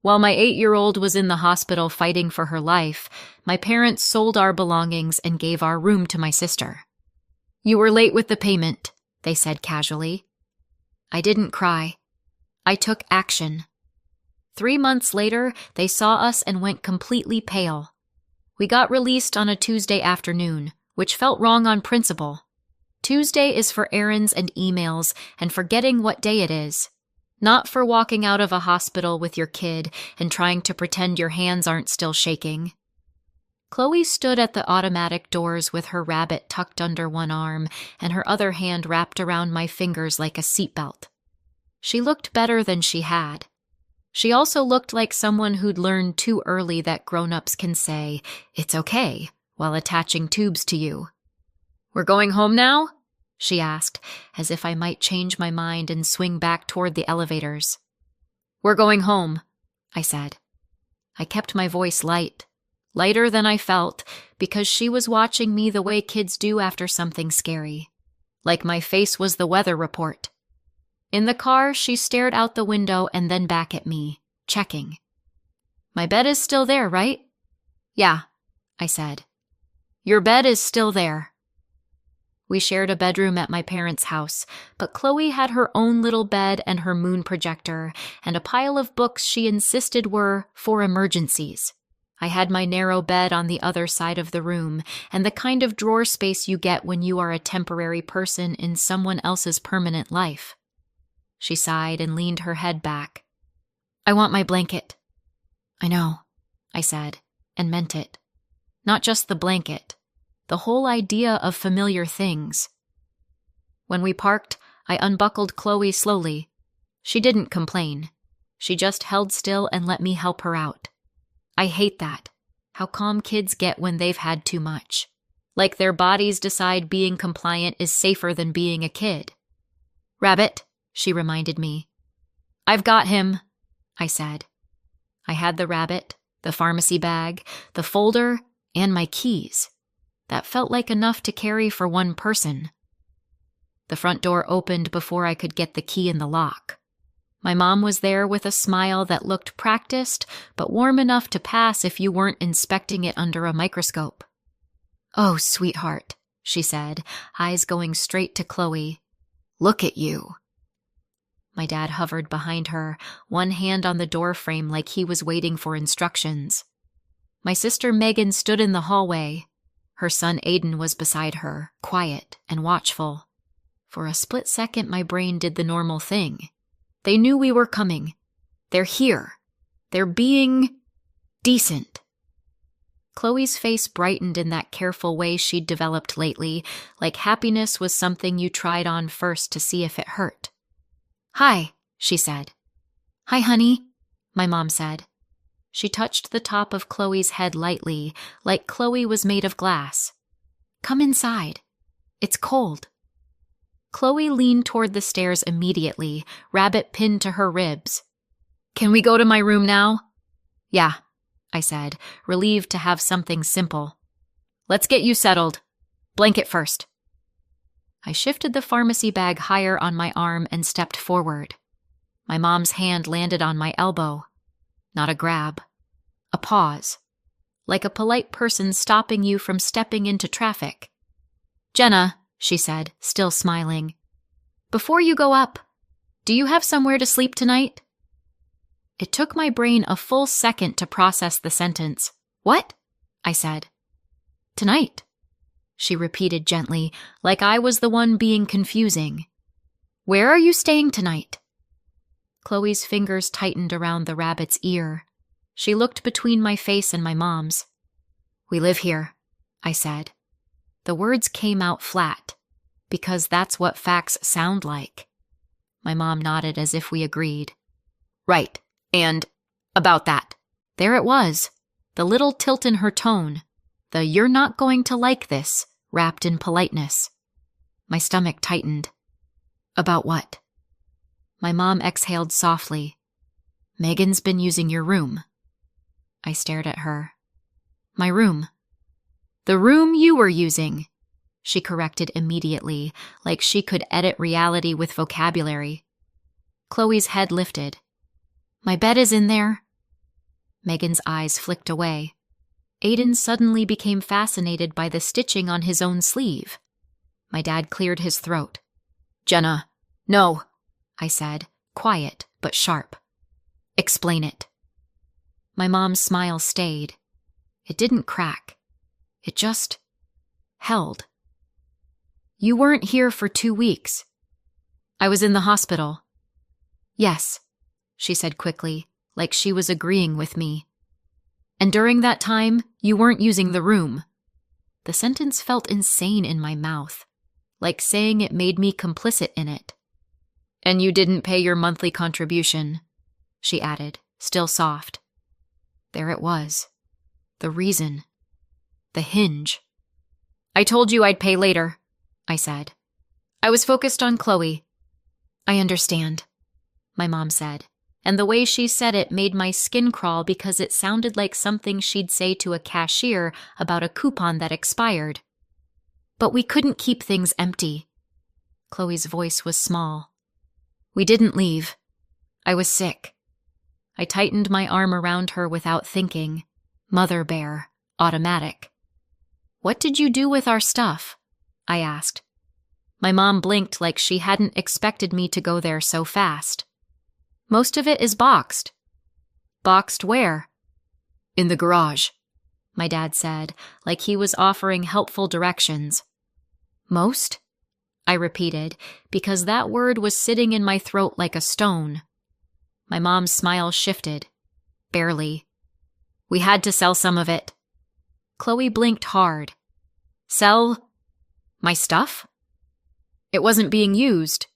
While my 8-year-old was in the hospital fighting for her life, my parents sold our belongings and gave our room to my sister. "You were late with the payment," they said casually. I didn't cry. I took action. 3 months later, they saw us and went completely pale. We got released on a Tuesday afternoon, which felt wrong on principle. Tuesday is for errands and emails and forgetting what day it is, not for walking out of a hospital with your kid and trying to pretend your hands aren't still shaking. Chloe stood at the automatic doors with her rabbit tucked under one arm and her other hand wrapped around my fingers like a seatbelt. She looked better than she had. She also looked like someone who'd learned too early that grown-ups can say, "It's okay," while attaching tubes to you. "We're going home now?" she asked, as if I might change my mind and swing back toward the elevators. "We're going home," I said. I kept my voice light, lighter than I felt, because she was watching me the way kids do after something scary, like my face was the weather report. In the car, she stared out the window and then back at me, checking. "My bed is still there, right?" "Yeah," I said. "Your bed is still there." We shared a bedroom at my parents' house, but Chloe had her own little bed and her moon projector, and a pile of books she insisted were for emergencies. I had my narrow bed on the other side of the room, and the kind of drawer space you get when you are a temporary person in someone else's permanent life. She sighed and leaned her head back. "I want my blanket." "I know," I said, and meant it. Not just the blanket. The whole idea of familiar things. When we parked, I unbuckled Chloe slowly. She didn't complain. She just held still and let me help her out. I hate that, how calm kids get when they've had too much. Like their bodies decide being compliant is safer than being a kid. "Rabbit," she reminded me. "I've got him," I said. I had the rabbit, the pharmacy bag, the folder, and my keys. That felt like enough to carry for one person. The front door opened before I could get the key in the lock. My mom was there with a smile that looked practiced, but warm enough to pass if you weren't inspecting it under a microscope. "Oh, sweetheart," she said, eyes going straight to Chloe. "Look at you." My dad hovered behind her, one hand on the door frame like he was waiting for instructions. My sister Megan stood in the hallway. Her son Aiden was beside her, quiet and watchful. For a split second, my brain did the normal thing. They knew we were coming. They're here. They're being decent. Chloe's face brightened in that careful way she'd developed lately, like happiness was something you tried on first to see if it hurt. "Hi," she said. "Hi, honey," my mom said. She touched the top of Chloe's head lightly, like Chloe was made of glass. "Come inside. It's cold." Chloe leaned toward the stairs immediately, rabbit pinned to her ribs. "Can we go to my room now?" "Yeah," I said, relieved to have something simple. "Let's get you settled. Blanket first." I shifted the pharmacy bag higher on my arm and stepped forward. My mom's hand landed on my elbow. Not a grab. A pause. Like a polite person stopping you from stepping into traffic. "Jenna," she said, still smiling. "Before you go up, do you have somewhere to sleep tonight?" It took my brain a full second to process the sentence. "What?" I said. "Tonight," she repeated gently, like I was the one being confusing. "Where are you staying tonight?" Chloe's fingers tightened around the rabbit's ear. She looked between my face and my mom's. "We live here," I said. The words came out flat, because that's what facts sound like. My mom nodded as if we agreed. "Right, and about that." There it was, the little tilt in her tone, the "you're not going to like this," wrapped in politeness. My stomach tightened. "About what?" My mom exhaled softly. "Megan's been using your room." I stared at her. "My room." "The room you were using," she corrected immediately, like she could edit reality with vocabulary. Chloe's head lifted. "My bed is in there," Megan's eyes flicked away. Aiden suddenly became fascinated by the stitching on his own sleeve. My dad cleared his throat. "Jenna, no," I said, quiet but sharp. "Explain it." My mom's smile stayed. It didn't crack. It just held. "You weren't here for 2 weeks." "I was in the hospital." "Yes," she said quickly, like she was agreeing with me. "And during that time, you weren't using the room." The sentence felt insane in my mouth, like saying it made me complicit in it. "And you didn't pay your monthly contribution," she added, still soft. There it was. The reason. The hinge. "I told you I'd pay later," I said. "I was focused on Chloe." "I understand," my mom said, and the way she said it made my skin crawl because it sounded like something she'd say to a cashier about a coupon that expired. "But we couldn't keep things empty." Chloe's voice was small. "We didn't leave. I was sick." I tightened my arm around her without thinking. Mother bear. Automatic. "What did you do with our stuff?" I asked. My mom blinked like she hadn't expected me to go there so fast. "Most of it is boxed." "Boxed where?" "In the garage," my dad said, like he was offering helpful directions. "Most?" I repeated, because that word was sitting in my throat like a stone. My mom's smile shifted. Barely. "We had to sell some of it." Chloe blinked hard. "Sell my stuff?" "It wasn't being used,"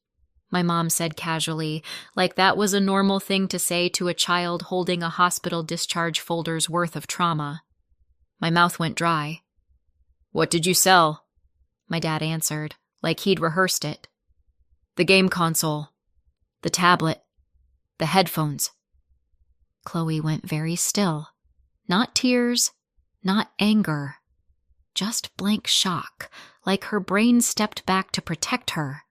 my mom said casually, like that was a normal thing to say to a child holding a hospital discharge folder's worth of trauma. My mouth went dry. "What did you sell?" my dad answered, like he'd rehearsed it. "The game console, the tablet, the headphones." Chloe went very still. Not tears, not anger. Just blank shock, like her brain stepped back to protect her.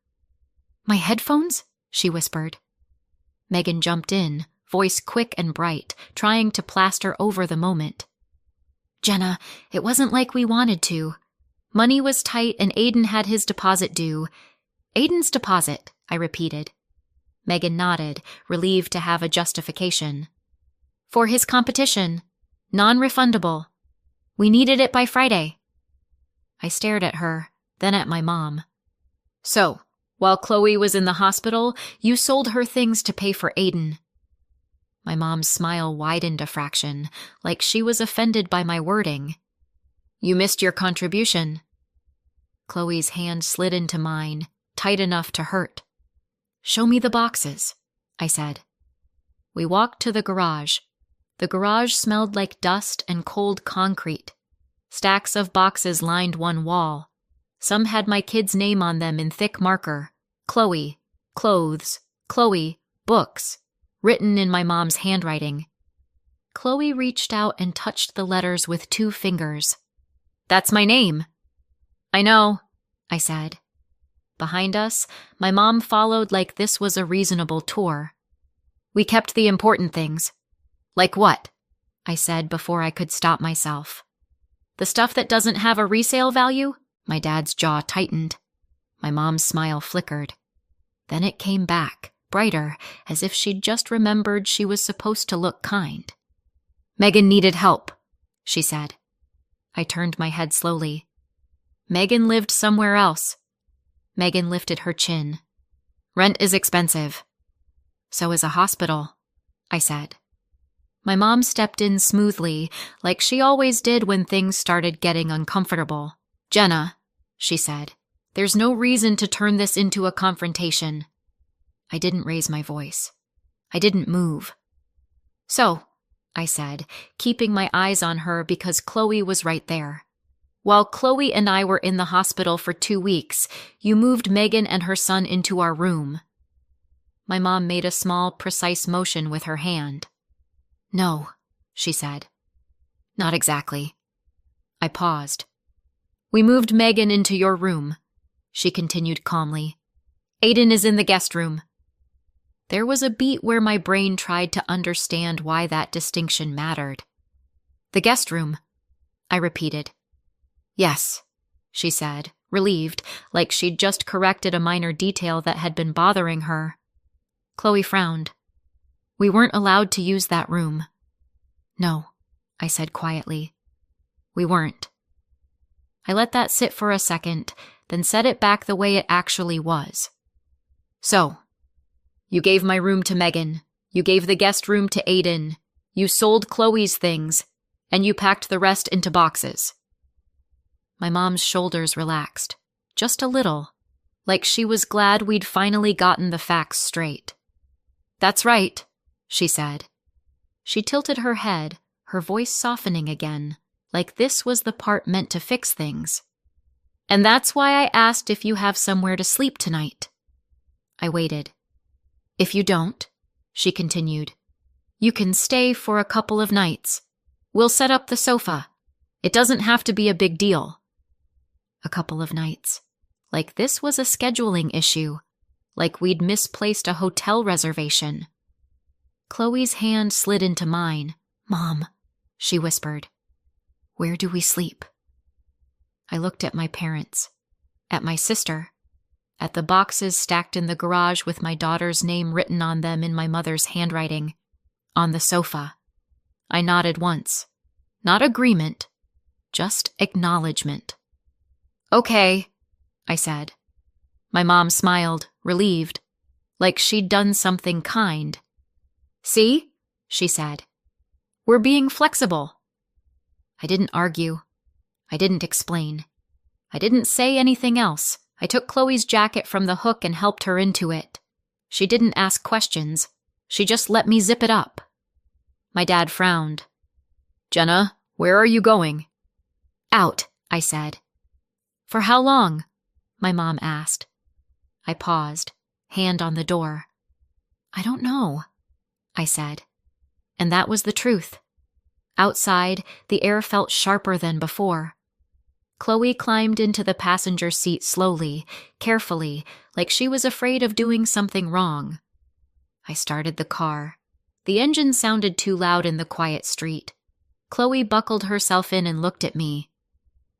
"My headphones?" she whispered. Megan jumped in, voice quick and bright, trying to plaster over the moment. "Jenna, it wasn't like we wanted to. Money was tight and Aiden had his deposit due." "Aiden's deposit," I repeated. Megan nodded, relieved to have a justification. "For his competition. Non-refundable. We needed it by Friday." I stared at her, then at my mom. "So, while Chloe was in the hospital, you sold her things to pay for Aiden." My mom's smile widened a fraction, like she was offended by my wording. "You missed your contribution." Chloe's hand slid into mine, tight enough to hurt. "Show me the boxes," I said. We walked to the garage. The garage smelled like dust and cold concrete. Stacks of boxes lined one wall. Some had my kid's name on them in thick marker. Chloe, clothes, Chloe, books, written in my mom's handwriting. Chloe reached out and touched the letters with 2 fingers. "That's my name." "I know," I said. Behind us, my mom followed like this was a reasonable tour. "We kept the important things." "Like what?" I said before I could stop myself. "The stuff that doesn't have a resale value?" My dad's jaw tightened. My mom's smile flickered. Then it came back, brighter, as if she'd just remembered she was supposed to look kind. "Megan needed help," she said. I turned my head slowly. "Megan lived somewhere else." Megan lifted her chin. "Rent is expensive." "So is a hospital," I said. My mom stepped in smoothly, like she always did when things started getting uncomfortable. "Jenna," she said, "there's no reason to turn this into a confrontation." I didn't raise my voice. I didn't move. "So," I said, keeping my eyes on her because Chloe was right there. "While Chloe and I were in the hospital for 2 weeks, you moved Megan and her son into our room." My mom made a small, precise motion with her hand. "No," she said. "Not exactly." I paused. "We moved Megan into your room," she continued calmly. "Aiden is in the guest room." There was a beat where my brain tried to understand why that distinction mattered. "The guest room," I repeated. "Yes," she said, relieved, like she'd just corrected a minor detail that had been bothering her. Chloe frowned. "We weren't allowed to use that room." "No," I said quietly. "We weren't." I let that sit for a second, then set it back the way it actually was. "So, you gave my room to Megan, you gave the guest room to Aiden, you sold Chloe's things, and you packed the rest into boxes." My mom's shoulders relaxed, just a little, like she was glad we'd finally gotten the facts straight. "That's right," she said. She tilted her head, her voice softening again, like this was the part meant to fix things. "And that's why I asked if you have somewhere to sleep tonight." I waited. "If you don't," she continued, "you can stay for a couple of nights. We'll set up the sofa. It doesn't have to be a big deal." A couple of nights. Like this was a scheduling issue. Like we'd misplaced a hotel reservation. Chloe's hand slid into mine. "Mom," she whispered, "where do we sleep?" I looked at my parents, at my sister, at the boxes stacked in the garage with my daughter's name written on them in my mother's handwriting, on the sofa. I nodded once. Not agreement, just acknowledgement. "Okay," I said. My mom smiled, relieved, like she'd done something kind. "See?" she said. "We're being flexible." I didn't argue. I didn't explain. I didn't say anything else. I took Chloe's jacket from the hook and helped her into it. She didn't ask questions. She just let me zip it up. My dad frowned. "Jenna, where are you going?" "Out," I said. "For how long?" my mom asked. I paused, hand on the door. "I don't know," I said. And that was the truth. Outside, the air felt sharper than before. Chloe climbed into the passenger seat slowly, carefully, like she was afraid of doing something wrong. I started the car. The engine sounded too loud in the quiet street. Chloe buckled herself in and looked at me.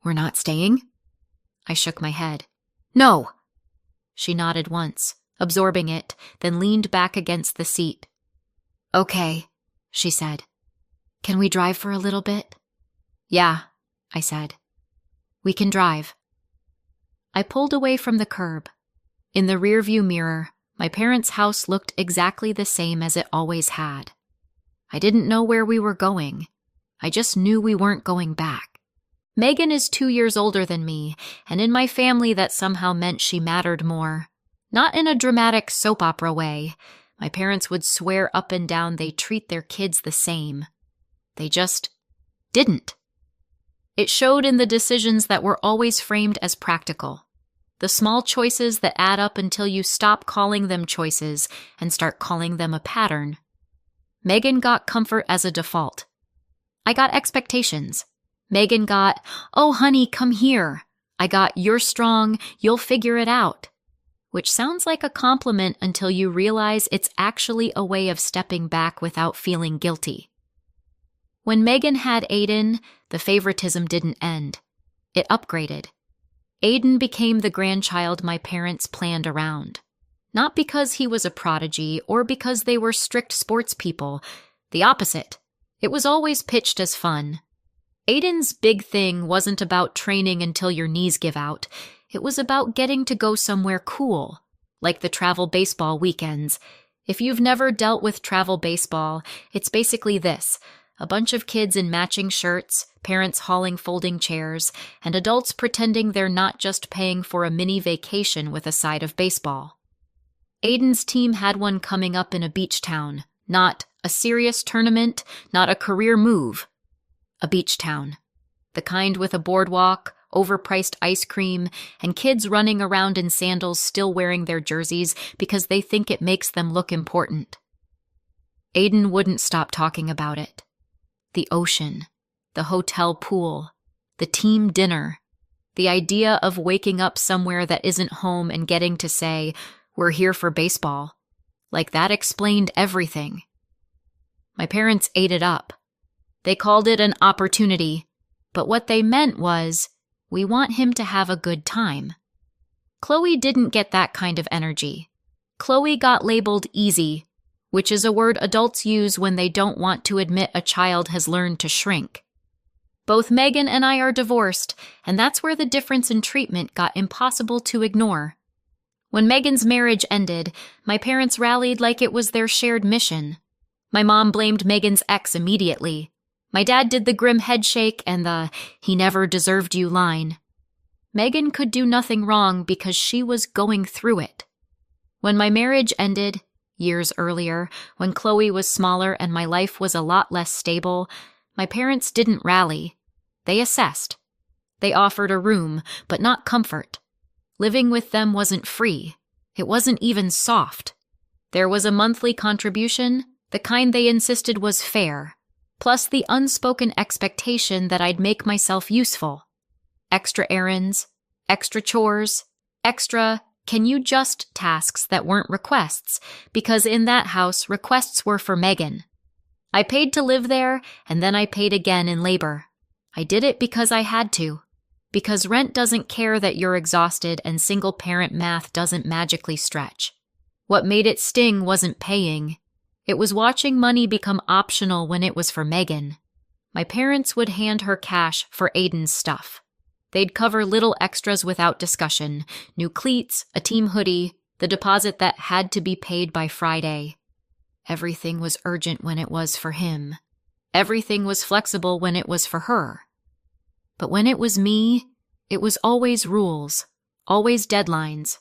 "We're not staying?" I shook my head. "No!" She nodded once, absorbing it, then leaned back against the seat. "Okay," she said. "Can we drive for a little bit?" "Yeah," I said. "We can drive." I pulled away from the curb. In the rearview mirror, my parents' house looked exactly the same as it always had. I didn't know where we were going. I just knew we weren't going back. Megan is 2 years older than me, and in my family that somehow meant she mattered more. Not in a dramatic soap opera way. My parents would swear up and down they treat their kids the same. They just didn't. It showed in the decisions that were always framed as practical. The small choices that add up until you stop calling them choices and start calling them a pattern. Megan got comfort as a default. I got expectations. Megan got, "Oh, honey, come here." I got, "You're strong, you'll figure it out." Which sounds like a compliment until you realize it's actually a way of stepping back without feeling guilty. When Megan had Aiden, the favoritism didn't end. It upgraded. Aiden became the grandchild my parents planned around. Not because he was a prodigy or because they were strict sports people. The opposite. It was always pitched as fun. Aiden's big thing wasn't about training until your knees give out. It was about getting to go somewhere cool, like the travel baseball weekends. If you've never dealt with travel baseball, it's basically this: a bunch of kids in matching shirts, parents hauling folding chairs, and adults pretending they're not just paying for a mini vacation with a side of baseball. Aiden's team had one coming up in a beach town, not a serious tournament, not a career move. A beach town. The kind with a boardwalk, overpriced ice cream, and kids running around in sandals still wearing their jerseys because they think it makes them look important. Aiden wouldn't stop talking about it. The ocean, the hotel pool, the team dinner, the idea of waking up somewhere that isn't home and getting to say, "We're here for baseball." Like that explained everything. My parents ate it up. They called it an opportunity, but what they meant was, we want him to have a good time. Chloe didn't get that kind of energy. Chloe got labeled easy, which is a word adults use when they don't want to admit a child has learned to shrink. Both Megan and I are divorced, and that's where the difference in treatment got impossible to ignore. When Megan's marriage ended, my parents rallied like it was their shared mission. My mom blamed Megan's ex immediately. My dad did the grim headshake and the "he never deserved you" line. Megan could do nothing wrong because she was going through it. When my marriage ended, years earlier, when Chloe was smaller and my life was a lot less stable, my parents didn't rally. They assessed. They offered a room, but not comfort. Living with them wasn't free. It wasn't even soft. There was a monthly contribution, the kind they insisted was fair, plus the unspoken expectation that I'd make myself useful. Extra errands, extra chores, extra "can you just" tasks that weren't requests, because in that house, requests were for Megan. I paid to live there, and then I paid again in labor. I did it because I had to. Because rent doesn't care that you're exhausted and single-parent math doesn't magically stretch. What made it sting wasn't paying. It was watching money become optional when it was for Megan. My parents would hand her cash for Aiden's stuff. They'd cover little extras without discussion: new cleats, a team hoodie, the deposit that had to be paid by Friday. Everything was urgent when it was for him. Everything was flexible when it was for her. But when it was me, it was always rules, always deadlines,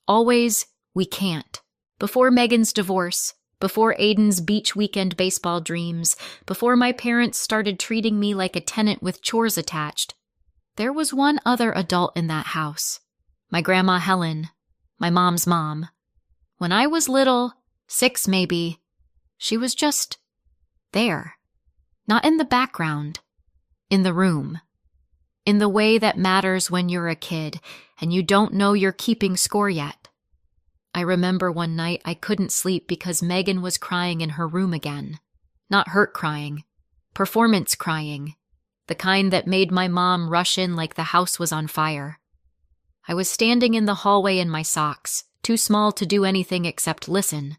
always "we can't." Before Megan's divorce, before Aiden's beach weekend baseball dreams, before my parents started treating me like a tenant with chores attached, there was one other adult in that house. My grandma Helen, my mom's mom. When I was little, 6 maybe, she was just there. Not in the background, in the room. In the way that matters when you're a kid and you don't know you're keeping score yet. I remember one night I couldn't sleep because Megan was crying in her room again. Not hurt crying, performance crying. The kind that made my mom rush in like the house was on fire. I was standing in the hallway in my socks, too small to do anything except listen.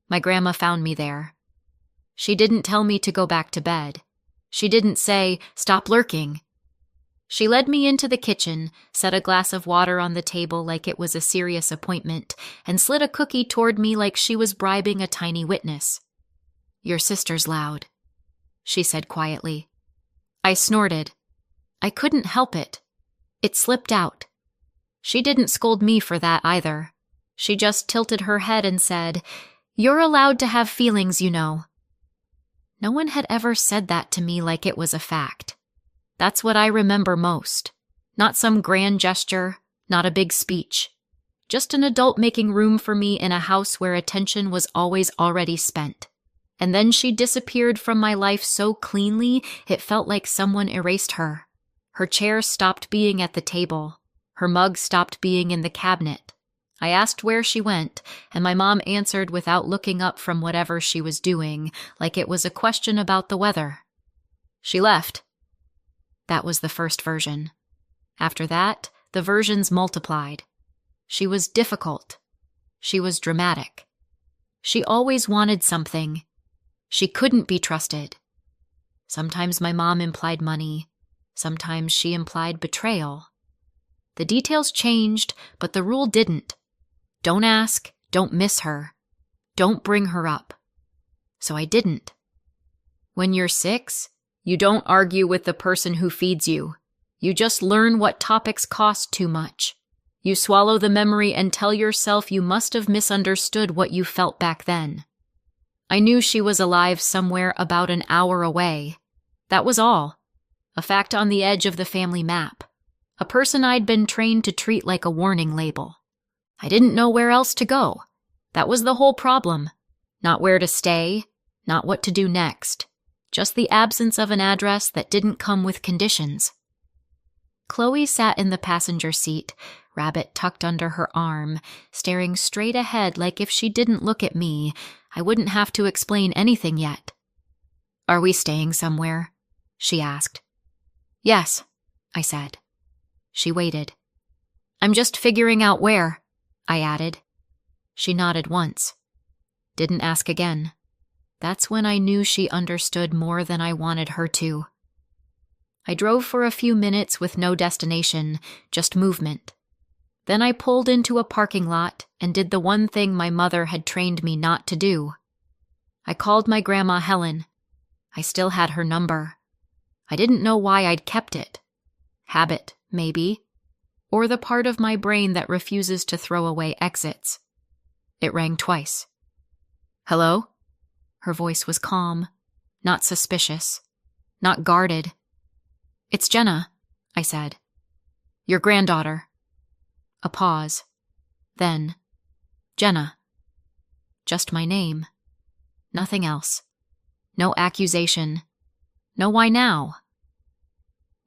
My grandma found me there. She didn't tell me to go back to bed. She didn't say, "Stop lurking." She led me into the kitchen, set a glass of water on the table like it was a serious appointment, and slid a cookie toward me like she was bribing a tiny witness. "Your sister's loud," she said quietly. I snorted. I couldn't help it. It slipped out. She didn't scold me for that either. She just tilted her head and said, "You're allowed to have feelings, you know." No one had ever said that to me like it was a fact. That's what I remember most. Not some grand gesture, not a big speech. Just an adult making room for me in a house where attention was always already spent. And then she disappeared from my life so cleanly it felt like someone erased her. Her chair stopped being at the table. Her mug stopped being in the cabinet. I asked where she went, and my mom answered without looking up from whatever she was doing, like it was a question about the weather. She left. That was the first version. After that, the versions multiplied. She was difficult. She was dramatic. She always wanted something. She couldn't be trusted. Sometimes my mom implied money. Sometimes she implied betrayal. The details changed, but the rule didn't. Don't ask, don't miss her. Don't bring her up. So I didn't. When you're 6, you don't argue with the person who feeds you. You just learn what topics cost too much. You swallow the memory and tell yourself you must have misunderstood what you felt back then. I knew she was alive somewhere about an hour away. That was all. A fact on the edge of the family map. A person I'd been trained to treat like a warning label. I didn't know where else to go. That was the whole problem. Not where to stay, not what to do next. Just the absence of an address that didn't come with conditions. Chloe sat in the passenger seat, Rabbit tucked under her arm, staring straight ahead like if she didn't look at me, I wouldn't have to explain anything yet. "Are we staying somewhere?" she asked. "Yes," I said. She waited. "I'm just figuring out where," I added. She nodded once. Didn't ask again. That's when I knew she understood more than I wanted her to. I drove for a few minutes with no destination, just movement. Then I pulled into a parking lot and did the one thing my mother had trained me not to do. I called my grandma Helen. I still had her number. I didn't know why I'd kept it. Habit, maybe. Or the part of my brain that refuses to throw away exits. It rang twice. "Hello?" Her voice was calm, not suspicious, not guarded. "It's Jenna," I said. "Your granddaughter." A pause. Then, "Jenna." Just my name. Nothing else. No accusation. No why now.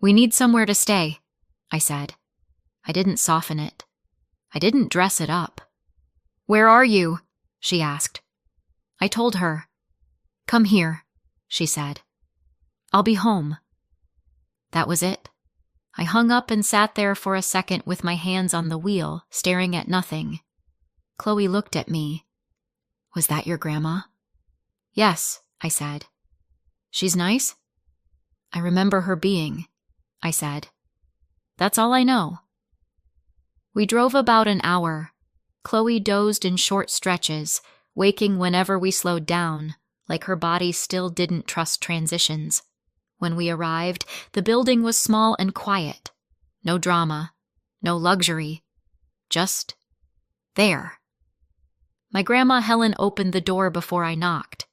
"We need somewhere to stay," I said. I didn't soften it. I didn't dress it up. "Where are you?" she asked. I told her. "Come here," she said. "I'll be home." That was it. I hung up and sat there for a second with my hands on the wheel, staring at nothing. Chloe looked at me. "Was that your grandma?" "Yes," I said. "She's nice?" "I remember her being," I said. "That's all I know." We drove about an hour. Chloe dozed in short stretches, waking whenever we slowed down, like her body still didn't trust transitions. When we arrived, the building was small and quiet. No drama, no luxury. Just there. My grandma Helen opened the door before I knocked.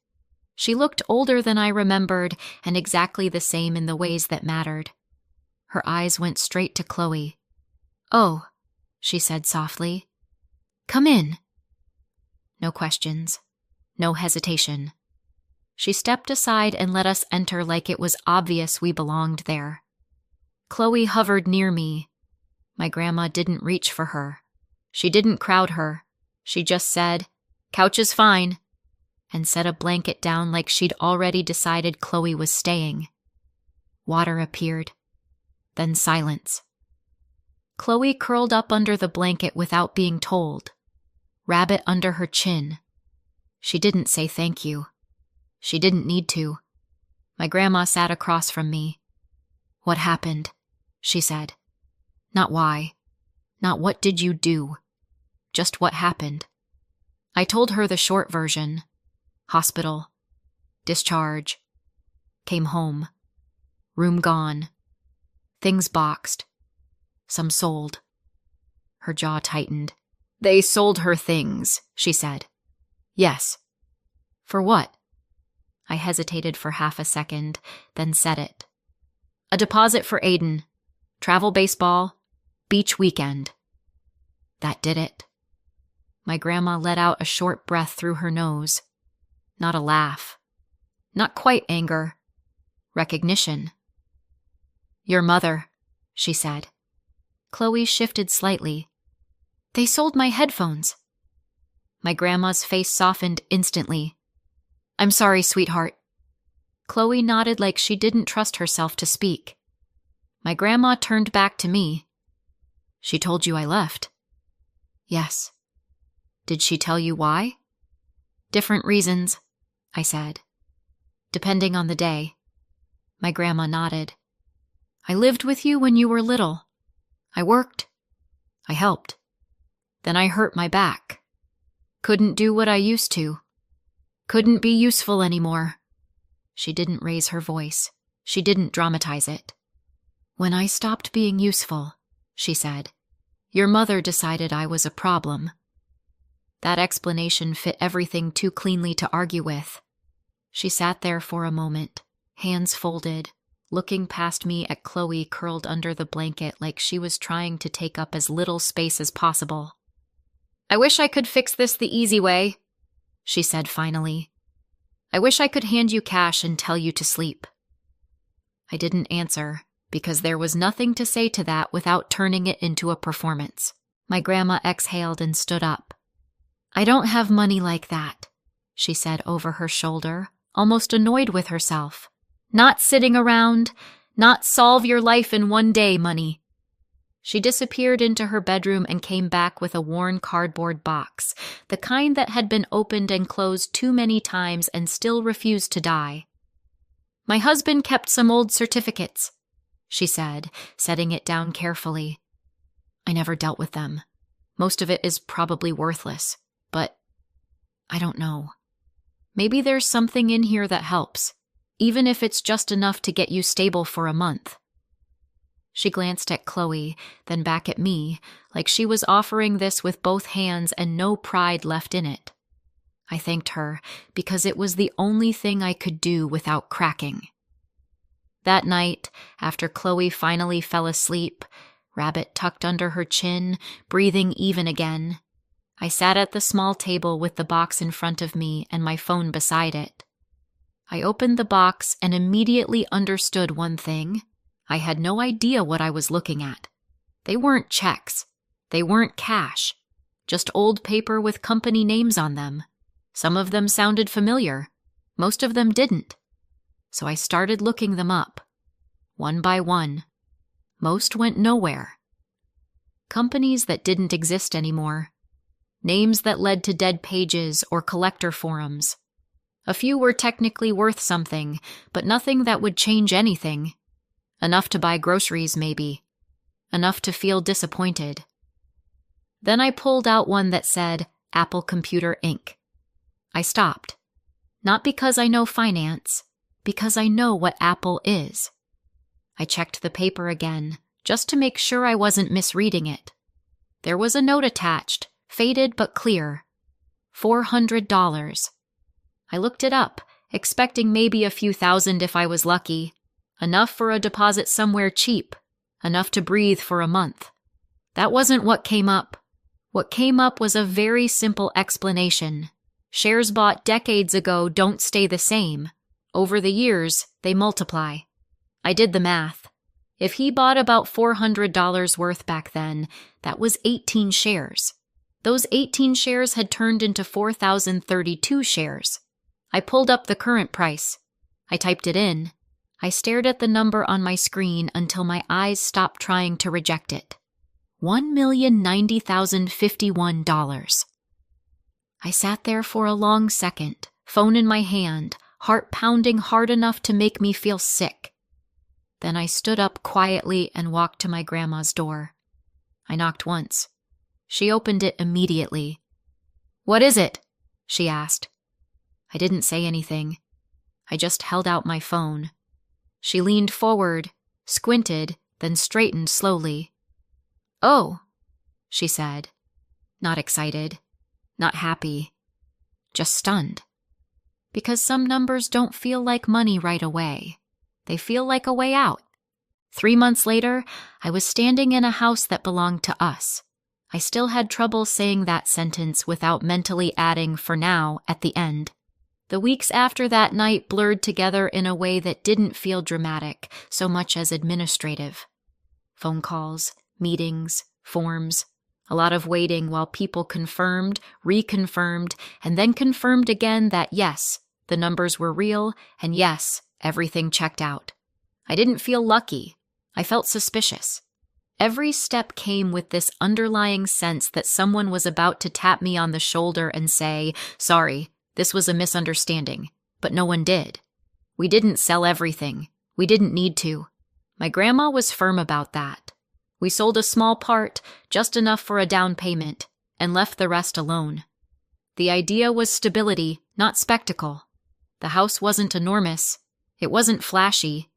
She looked older than I remembered and exactly the same in the ways that mattered. Her eyes went straight to Chloe. "Oh," she said softly. "Come in." No questions. No hesitation. She stepped aside and let us enter like it was obvious we belonged there. Chloe hovered near me. My grandma didn't reach for her. She didn't crowd her. She just said, "Couch is fine," and set a blanket down like she'd already decided Chloe was staying. Water appeared. Then silence. Chloe curled up under the blanket without being told. Rabbit under her chin. She didn't say thank you. She didn't need to. My grandma sat across from me. "What happened?" she said. Not why. Not what did you do. Just what happened. I told her the short version. Hospital. Discharge. Came home. Room gone. Things boxed. Some sold. Her jaw tightened. "They sold her things," she said. "Yes." "For what?" I hesitated for half a second, then said it. "A deposit for Aiden. Travel baseball. Beach weekend." That did it. My grandma let out a short breath through her nose. Not a laugh. Not quite anger. Recognition. "Your mother," she said. Chloe shifted slightly. "They sold my headphones." My grandma's face softened instantly. "I'm sorry, sweetheart." Chloe nodded like she didn't trust herself to speak. My grandma turned back to me. "She told you I left?" "Yes." "Did she tell you why?" "Different reasons," I said. "Depending on the day." My grandma nodded. "I lived with you when you were little. I worked. I helped. Then I hurt my back. Couldn't do what I used to. Couldn't be useful anymore." She didn't raise her voice. She didn't dramatize it. "When I stopped being useful," she said, "your mother decided I was a problem." That explanation fit everything too cleanly to argue with. She sat there for a moment, hands folded, looking past me at Chloe curled under the blanket like she was trying to take up as little space as possible. "I wish I could fix this the easy way," she said finally. "I wish I could hand you cash and tell you to sleep." I didn't answer, because there was nothing to say to that without turning it into a performance. My grandma exhaled and stood up. I don't have money like that, she said over her shoulder, almost annoyed with herself. Not sitting around, not solve your life in one day money. She disappeared into her bedroom and came back with a worn cardboard box, the kind that had been opened and closed too many times and still refused to die. My husband kept some old certificates, she said, setting it down carefully. I never dealt with them. Most of it is probably worthless, but I don't know. Maybe there's something in here that helps, even if it's just enough to get you stable for a month. She glanced at Chloe, then back at me, like she was offering this with both hands and no pride left in it. I thanked her, because it was the only thing I could do without cracking. That night, after Chloe finally fell asleep, Rabbit tucked under her chin, breathing even again, I sat at the small table with the box in front of me and my phone beside it. I opened the box and immediately understood one thing. I had no idea what I was looking at. They weren't checks. They weren't cash. Just old paper with company names on them. Some of them sounded familiar. Most of them didn't. So I started looking them up. One by one. Most went nowhere. Companies that didn't exist anymore. Names that led to dead pages or collector forums. A few were technically worth something, but nothing that would change anything. Enough to buy groceries, maybe. Enough to feel disappointed. Then I pulled out one that said, Apple Computer Inc. I stopped. Not because I know finance, because I know what Apple is. I checked the paper again, just to make sure I wasn't misreading it. There was a note attached, faded but clear. $400. I looked it up, expecting maybe a few thousand if I was lucky. Enough for a deposit somewhere cheap. Enough to breathe for a month. That wasn't what came up. What came up was a very simple explanation. Shares bought decades ago don't stay the same. Over the years, they multiply. I did the math. If he bought about $400 worth back then, that was 18 shares. Those 18 shares had turned into 4,032 shares. I pulled up the current price. I typed it in. I stared at the number on my screen until my eyes stopped trying to reject it. $1,090,051. I sat there for a long second, phone in my hand, heart pounding hard enough to make me feel sick. Then I stood up quietly and walked to my grandma's door. I knocked once. She opened it immediately. "What is it?" she asked. I didn't say anything. I just held out my phone. She leaned forward, squinted, then straightened slowly. "Oh," she said. Not excited, not happy, just stunned. Because some numbers don't feel like money right away. They feel like a way out. 3 months later, I was standing in a house that belonged to us. I still had trouble saying that sentence without mentally adding "for now" at the end. The weeks after that night blurred together in a way that didn't feel dramatic so much as administrative. Phone calls, meetings, forms, a lot of waiting while people confirmed, reconfirmed, and then confirmed again that yes, the numbers were real, and yes, everything checked out. I didn't feel lucky. I felt suspicious. Every step came with this underlying sense that someone was about to tap me on the shoulder and say, "Sorry, this was a misunderstanding," but no one did. We didn't sell everything. We didn't need to. My grandma was firm about that. We sold a small part, just enough for a down payment, and left the rest alone. The idea was stability, not spectacle. The house wasn't enormous. It wasn't flashy,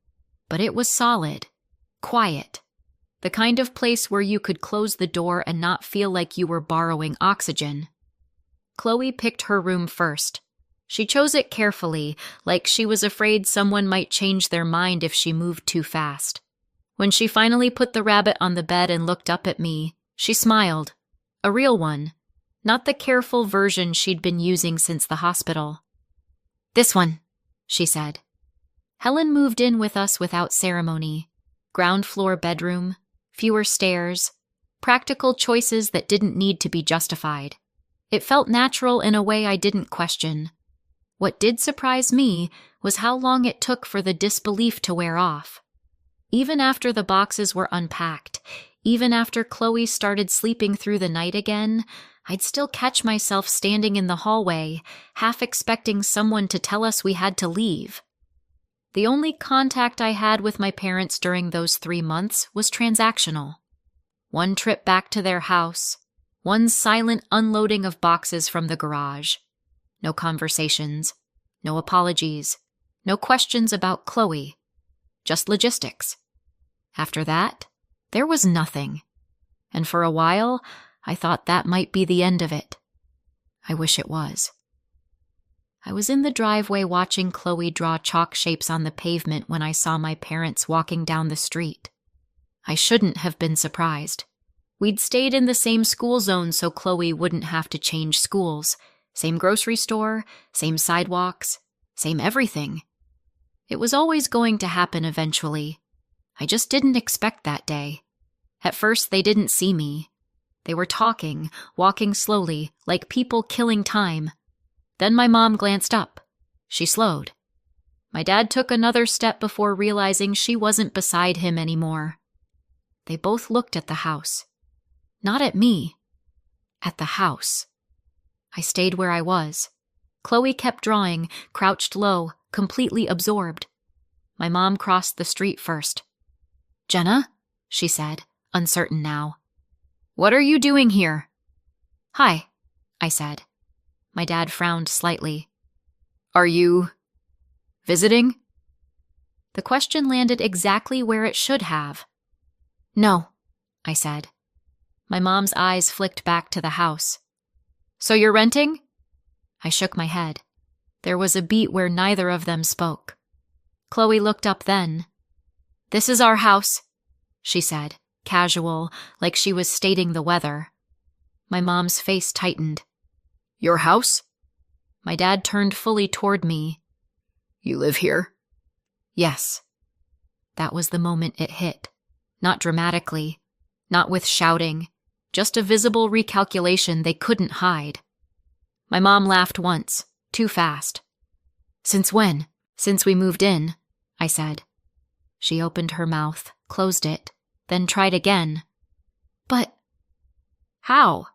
but it was solid, quiet. The kind of place where you could close the door and not feel like you were borrowing oxygen. Chloe picked her room first. She chose it carefully, like she was afraid someone might change their mind if she moved too fast. When she finally put the rabbit on the bed and looked up at me, she smiled. A real one, not the careful version she'd been using since the hospital. "This one," she said. Helen moved in with us without ceremony. Ground floor bedroom, fewer stairs, practical choices that didn't need to be justified. It felt natural in a way I didn't question. What did surprise me was how long it took for the disbelief to wear off. Even after the boxes were unpacked, even after Chloe started sleeping through the night again, I'd still catch myself standing in the hallway, half expecting someone to tell us we had to leave. The only contact I had with my parents during those 3 months was transactional. One trip back to their house, one silent unloading of boxes from the garage. No conversations, no apologies, no questions about Chloe, just logistics. After that, there was nothing. And for a while, I thought that might be the end of it. I wish it was. I was in the driveway watching Chloe draw chalk shapes on the pavement when I saw my parents walking down the street. I shouldn't have been surprised. We'd stayed in the same school zone so Chloe wouldn't have to change schools. Same grocery store, same sidewalks, same everything. It was always going to happen eventually. I just didn't expect that day. At first, they didn't see me. They were talking, walking slowly, like people killing time. Then my mom glanced up. She slowed. My dad took another step before realizing she wasn't beside him anymore. They both looked at the house. Not at me. At the house. I stayed where I was. Chloe kept drawing, crouched low, completely absorbed. My mom crossed the street first. "Jenna?" she said, uncertain now. "What are you doing here?" "Hi," I said. My dad frowned slightly. "Are you visiting?" The question landed exactly where it should have. "No," I said. My mom's eyes flicked back to the house. "So you're renting?" I shook my head. There was a beat where neither of them spoke. Chloe looked up then. "This is our house," she said, casual, like she was stating the weather. My mom's face tightened. "Your house?" My dad turned fully toward me. "You live here?" "Yes." That was the moment it hit. Not dramatically, not with shouting, just a visible recalculation they couldn't hide. My mom laughed once, too fast. "Since when?" "Since we moved in," I said. She opened her mouth, closed it, then tried again. "But how?"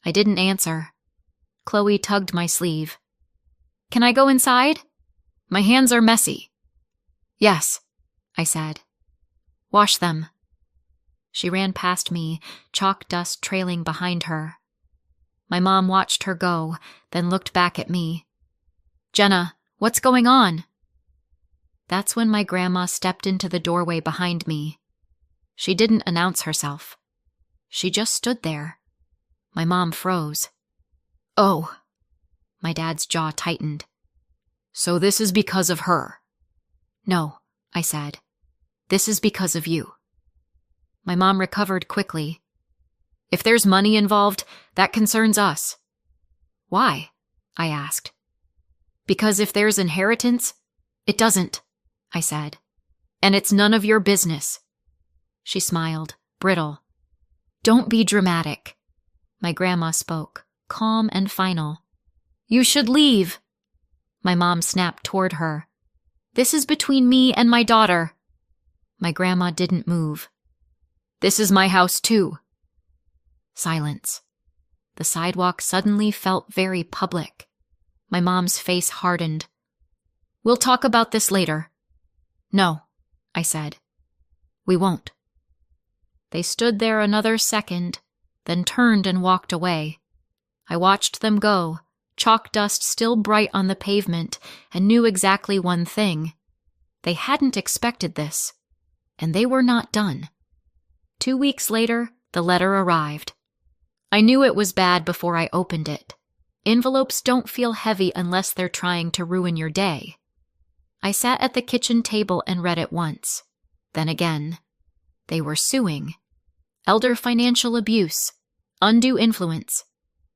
I didn't answer. Chloe tugged my sleeve. "Can I go inside? My hands are messy." "Yes," I said. "Wash them." She ran past me, chalk dust trailing behind her. My mom watched her go, then looked back at me. "Jenna, what's going on?" That's when my grandma stepped into the doorway behind me. She didn't announce herself. She just stood there. My mom froze. "Oh." My dad's jaw tightened. "So this is because of her?" "No," I said. "This is because of you." My mom recovered quickly. "If there's money involved, that concerns us." "Why?" I asked. "Because if there's inheritance, it doesn't," I said. "And it's none of your business." She smiled, brittle. "Don't be dramatic." My grandma spoke, calm and final. "You should leave." My mom snapped toward her. "This is between me and my daughter." My grandma didn't move. "This is my house too." Silence. The sidewalk suddenly felt very public. My mom's face hardened. "We'll talk about this later." "No," I said. "We won't." They stood there another second, then turned and walked away. I watched them go, chalk dust still bright on the pavement, and knew exactly one thing. They hadn't expected this, and they were not done. 2 weeks later, the letter arrived. I knew it was bad before I opened it. Envelopes don't feel heavy unless they're trying to ruin your day. I sat at the kitchen table and read it once. Then again. They were suing. Elder financial abuse. Undue influence.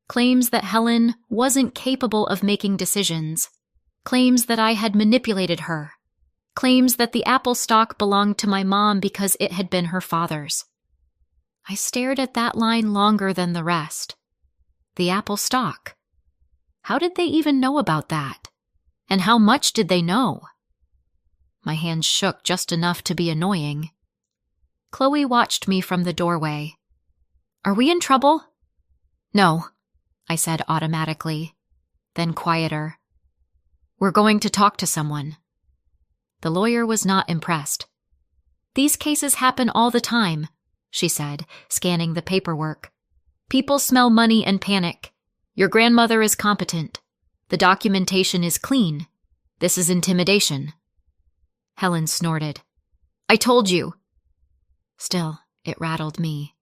Claims that Helen wasn't capable of making decisions. Claims that I had manipulated her. claims that the apple stock belonged to my mom because it had been her father's. I stared at that line longer than the rest. The apple stock. How did they even know about that? And how much did they know? My hands shook just enough to be annoying. Chloe watched me from the doorway. "Are we in trouble?" "No," I said automatically, then quieter. "We're going to talk to someone." The lawyer was not impressed. "These cases happen all the time," she said, scanning the paperwork. "People smell money and panic. Your grandmother is competent. The documentation is clean. This is intimidation." Helen snorted. "I told you." Still, it rattled me,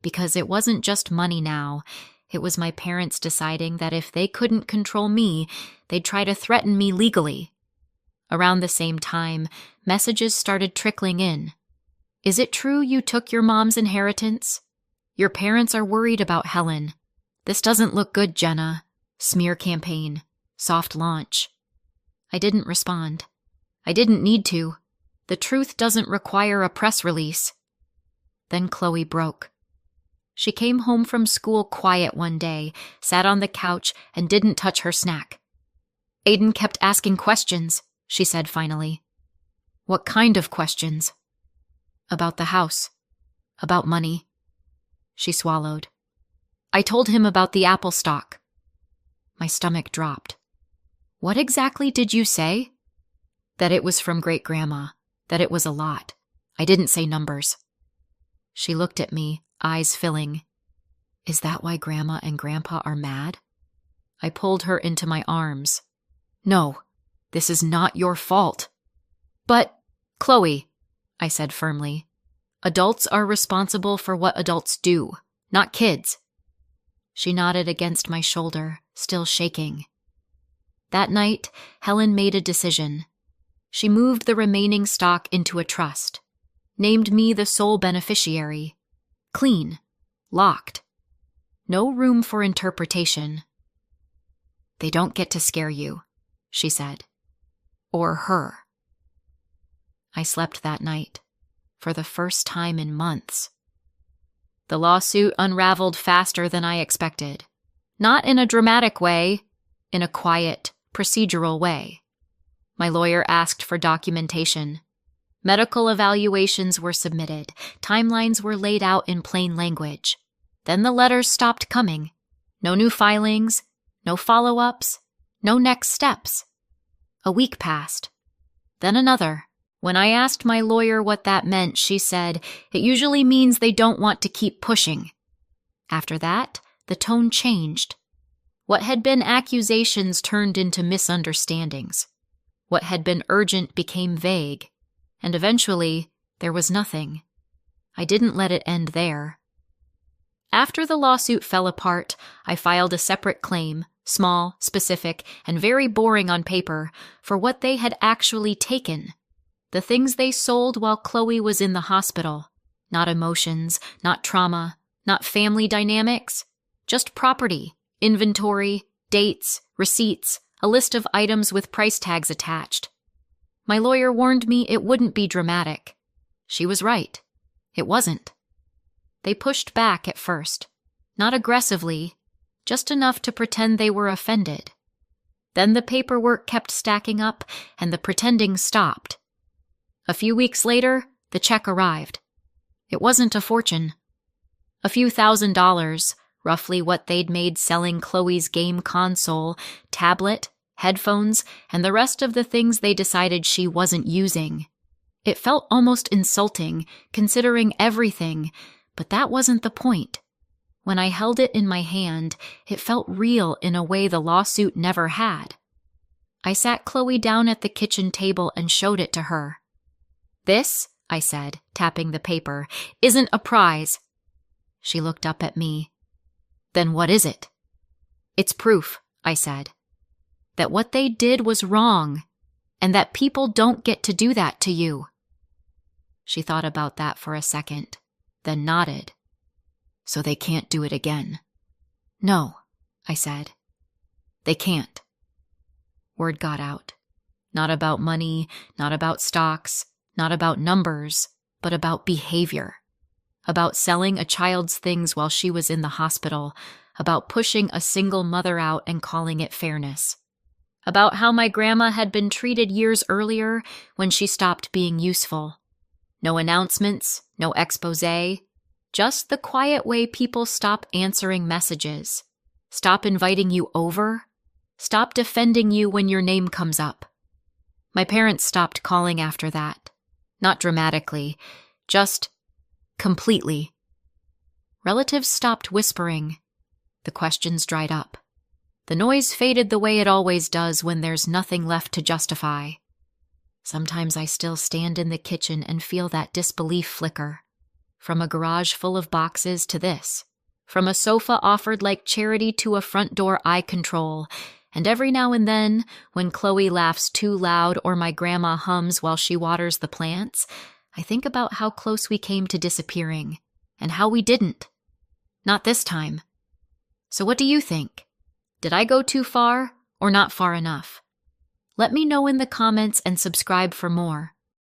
because it wasn't just money now. It was my parents deciding that if they couldn't control me, they'd try to threaten me legally. Around the same time, messages started trickling in. "Is it true you took your mom's inheritance? Your parents are worried about Helen. This doesn't look good, Jenna. Smear campaign. Soft launch." I didn't respond. I didn't need to. The truth doesn't require a press release. Then Chloe broke. She came home from school quiet one day, sat on the couch, and didn't touch her snack. "Aiden kept asking questions," she said finally. "What kind of questions?" "About the house. About money." She swallowed. "I told him about the apple stock." My stomach dropped. "What exactly did you say?" "That it was from great-grandma. That it was a lot. I didn't say numbers." She looked at me, eyes filling. "Is that why Grandma and Grandpa are mad?" I pulled her into my arms. "No, this is not your fault." "But, Chloe," I said firmly, "adults are responsible for what adults do, not kids." She nodded against my shoulder, still shaking. That night, Helen made a decision. She moved the remaining stock into a trust, named me the sole beneficiary. Clean. Locked. No room for interpretation. "They don't get to scare you," she said. "Or her." I slept that night, for the first time in months. The lawsuit unraveled faster than I expected. Not in a dramatic way, in a quiet, procedural way. My lawyer asked for documentation. Medical evaluations were submitted. Timelines were laid out in plain language. Then the letters stopped coming. No new filings, no follow-ups, no next steps. A week passed. Then another. When I asked my lawyer what that meant, she said, "It usually means they don't want to keep pushing." After that, the tone changed. What had been accusations turned into misunderstandings. What had been urgent became vague. And eventually, there was nothing. I didn't let it end there. After the lawsuit fell apart, I filed a separate claim, small, specific, and very boring on paper, for what they had actually taken. The things they sold while Chloe was in the hospital. Not emotions, not trauma, not family dynamics. Just property, inventory, dates, receipts, a list of items with price tags attached. My lawyer warned me it wouldn't be dramatic. She was right. It wasn't. They pushed back at first. Not aggressively, just enough to pretend they were offended. Then the paperwork kept stacking up, and the pretending stopped. A few weeks later, the check arrived. It wasn't a fortune. A few $1,000s, roughly what they'd made selling Chloe's game console, tablet, headphones, and the rest of the things they decided she wasn't using. It felt almost insulting, considering everything, but that wasn't the point. When I held it in my hand, it felt real in a way the lawsuit never had. I sat Chloe down at the kitchen table and showed it to her. "This," I said, tapping the paper, "isn't a prize." She looked up at me. "Then what is it?" "It's proof," I said, "that what they did was wrong, and that people don't get to do that to you." She thought about that for a second, then nodded. "So they can't do it again?" "No," I said. "They can't." Word got out. Not about money, not about stocks, not about numbers, but about behavior. About selling a child's things while she was in the hospital, about pushing a single mother out and calling it fairness. About how my grandma had been treated years earlier when she stopped being useful. No announcements, no exposé, just the quiet way people stop answering messages, stop inviting you over, stop defending you when your name comes up. My parents stopped calling after that. Not dramatically, just completely. Relatives stopped whispering. The questions dried up. The noise faded the way it always does when there's nothing left to justify. Sometimes I still stand in the kitchen and feel that disbelief flicker. From a garage full of boxes to this. From a sofa offered like charity to a front door I control. And every now and then, when Chloe laughs too loud or my grandma hums while she waters the plants, I think about how close we came to disappearing. And how we didn't. Not this time. So what do you think? Did I go too far or not far enough? Let me know in the comments and subscribe for more.